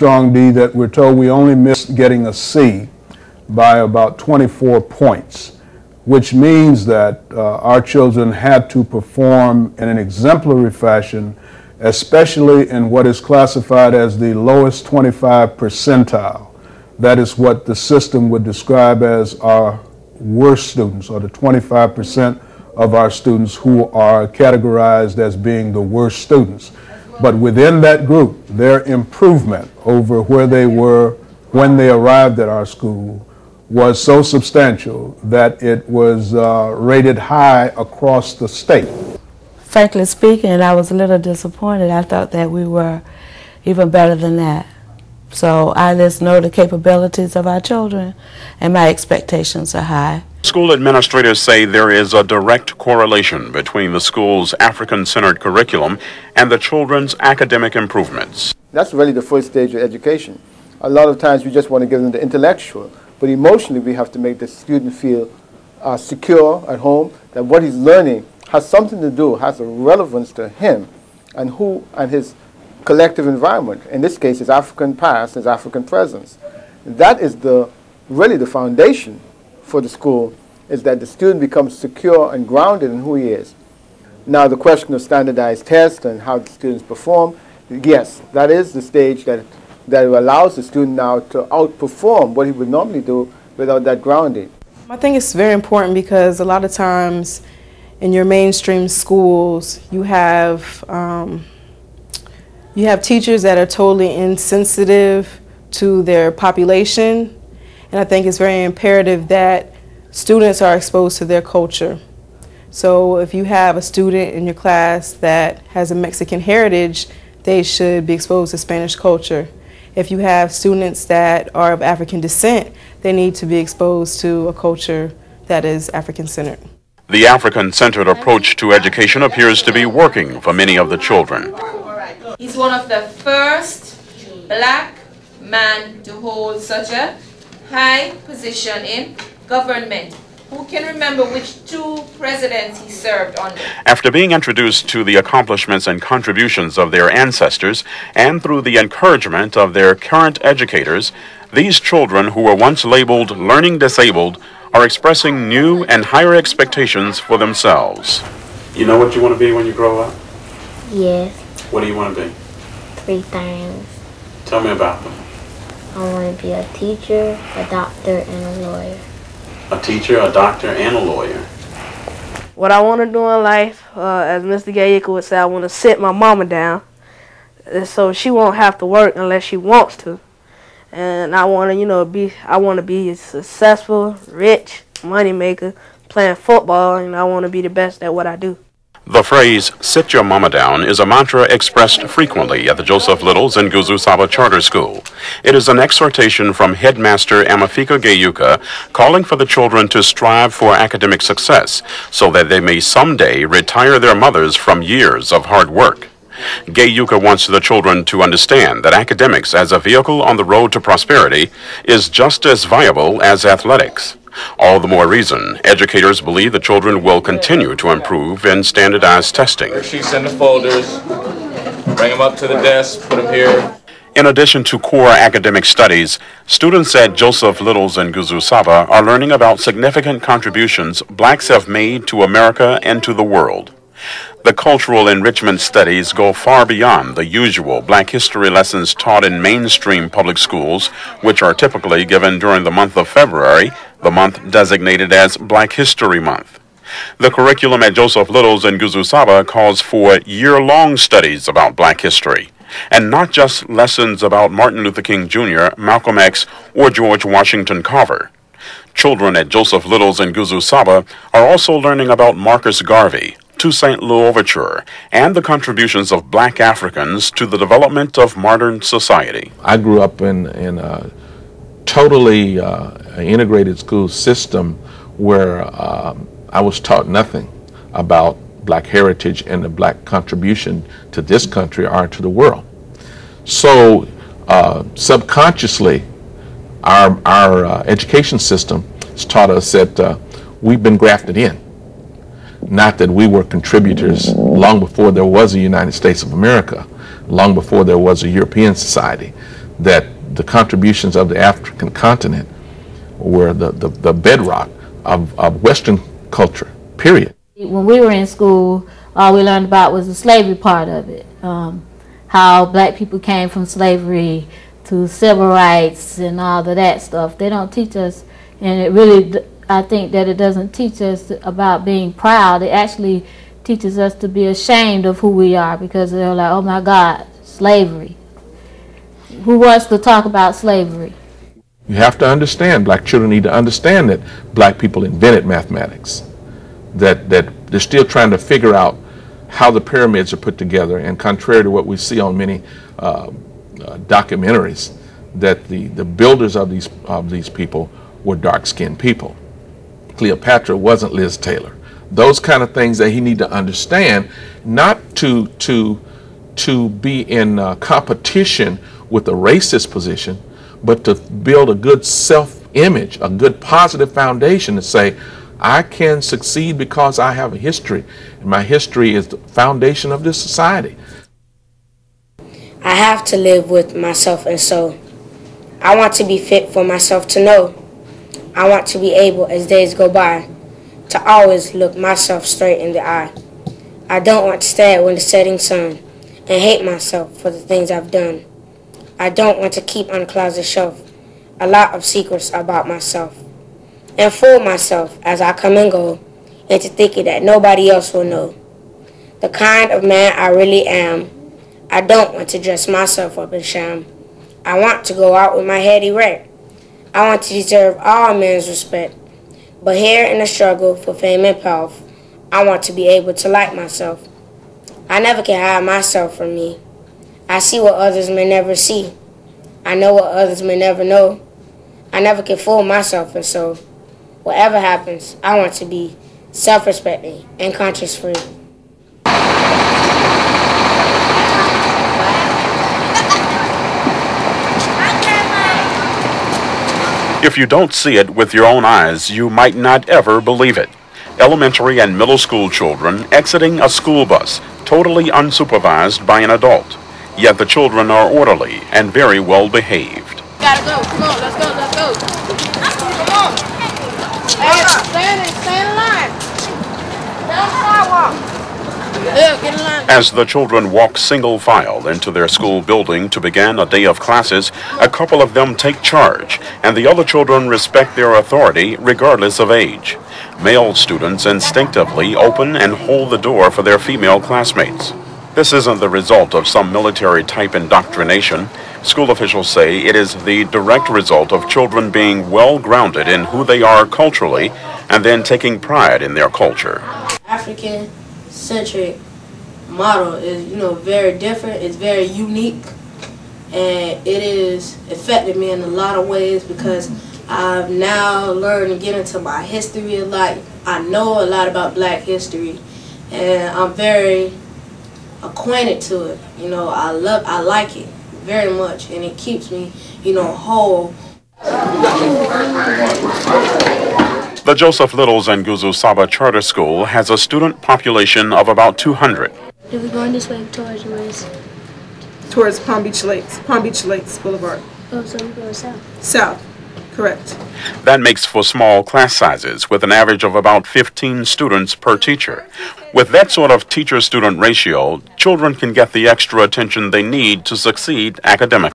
strong D that we're told we only missed getting a C by about 24 points, which means that our children had to perform in an exemplary fashion, especially in what is classified as the lowest 25 percentile. That is what the system would describe as our worst students, or the 25% of our students who are categorized as being the worst students. But within that group, their improvement over where they were when they arrived at our school was so substantial that it was rated high across the state. Frankly speaking, I was a little disappointed. I thought that we were even better than that. So I just know the capabilities of our children, and my expectations are high. School administrators say there is a direct correlation between the school's African-centered curriculum and the children's academic improvements. That's really the first stage of education. A lot of times we just want to give them the intellectual, but emotionally we have to make the student feel secure at home, that what he's learning has something to do, has a relevance to him and his collective environment. In this case, his African past, his African presence. That is really the foundation for the school, is that the student becomes secure and grounded in who he is. Now, the question of standardized tests and how the students perform, yes, that is the stage that allows the student now to outperform what he would normally do without that grounding. I think it's very important because a lot of times in your mainstream schools, you have teachers that are totally insensitive to their population, and I think it's very imperative that students are exposed to their culture. So if you have a student in your class that has a Mexican heritage, they should be exposed to Spanish culture. If you have students that are of African descent, they need to be exposed to a culture that is African-centered. The African-centered approach to education appears to be working for many of the children. He's one of the first black man to hold such a high position in government. Who can remember which two presidents he served under? After being introduced to the accomplishments and contributions of their ancestors, and through the encouragement of their current educators, these children who were once labeled learning disabled are expressing new and higher expectations for themselves. You know what you want to be when you grow up? Yes. What do you want to be? 3 things. Tell me about them. I want to be a teacher, a doctor, and a lawyer. A teacher, a doctor, and a lawyer. What I want to do in life, as Mr. Gayuka would say, I want to sit my mama down so she won't have to work unless she wants to. And I want to, I want to be successful, rich, money maker, playing football, and I want to be the best at what I do. The phrase, "sit your mama down," is a mantra expressed frequently at the Joseph Littles-Nguzo Saba Charter School. It is an exhortation from Headmaster Amafika Gayuka calling for the children to strive for academic success so that they may someday retire their mothers from years of hard work. Gayuka wants the children to understand that academics as a vehicle on the road to prosperity is just as viable as athletics. All the more reason, educators believe the children will continue to improve in standardized testing. Worksheets in the folders, bring them up to the desk, put them here. In addition to core academic studies, students at Joseph Littles-Nguzo Saba are learning about significant contributions blacks have made to America and to the world. The cultural enrichment studies go far beyond the usual black history lessons taught in mainstream public schools, which are typically given during the month of February, the month designated as Black History Month. The curriculum at Joseph Littles-Nguzo Saba calls for year-long studies about black history, and not just lessons about Martin Luther King Jr., Malcolm X, or George Washington Carver. Children at Joseph Littles-Nguzo Saba are also learning about Marcus Garvey, Toussaint L'Ouverture, and the contributions of black Africans to the development of modern society. I grew up in a totally integrated school system where I was taught nothing about black heritage and the black contribution to this country or to the world. So subconsciously, our education system has taught us that we've been grafted in. Not that we were contributors long before there was a United States of America, long before there was a European society, that the contributions of the African continent were the bedrock of Western culture, period. When we were in school, all we learned about was the slavery part of it, how black people came from slavery to civil rights and all of that stuff. They don't teach us, and it really, I think that it doesn't teach us about being proud. It actually teaches us to be ashamed of who we are, because they're like, oh my God, slavery. Who wants to talk about slavery? You have to understand, black children need to understand that black people invented mathematics, that they're still trying to figure out how the pyramids are put together, and contrary to what we see on many documentaries, that the builders of these people were dark-skinned people. Cleopatra wasn't Liz Taylor. Those kind of things that he need to understand, not to be in competition with a racist position, but to build a good self-image, a good positive foundation to say, I can succeed because I have a history, and my history is the foundation of this society. I have to live with myself, and so I want to be fit for myself to know. I want to be able, as days go by, to always look myself straight in the eye. I don't want to stare when the setting sun and hate myself for the things I've done. I don't want to keep on a closet shelf a lot of secrets about myself and fool myself as I come and go into thinking that nobody else will know the kind of man I really am. I don't want to dress myself up in sham. I want to go out with my head erect. I want to deserve all men's respect. But here in the struggle for fame and power, I want to be able to like myself. I never can hide myself from me. I see what others may never see. I know what others may never know. I never can fool myself, and so whatever happens, I want to be self-respecting and conscience-free. If you don't see it with your own eyes, you might not ever believe it. Elementary and middle school children exiting a school bus, totally unsupervised by an adult. Yet the children are orderly and very well behaved. Gotta go. Come on, let's go, let's go. Come on. Hey, stay in line. Get on the sidewalk. Get in line. As the children walk single file into their school building to begin a day of classes, a couple of them take charge, and the other children respect their authority regardless of age. Male students instinctively open and hold the door for their female classmates. This isn't the result of some military-type indoctrination. School officials say it is the direct result of children being well-grounded in who they are culturally and then taking pride in their culture. African-centric model is, very different. It's very unique, and it has affected me in a lot of ways because I've now learned to get into my history a lot. I know a lot about black history, and I'm very acquainted to it. I like it very much, and it keeps me, whole. The Joseph Littles-Nguzo Saba Charter School has a student population of about 200. If we're going this way, towards west. Towards Palm Beach Lakes Boulevard. Oh, so we're going south. South, correct. That makes for small class sizes with an average of about 15 students per teacher. With that sort of teacher-student ratio, children can get the extra attention they need to succeed academically.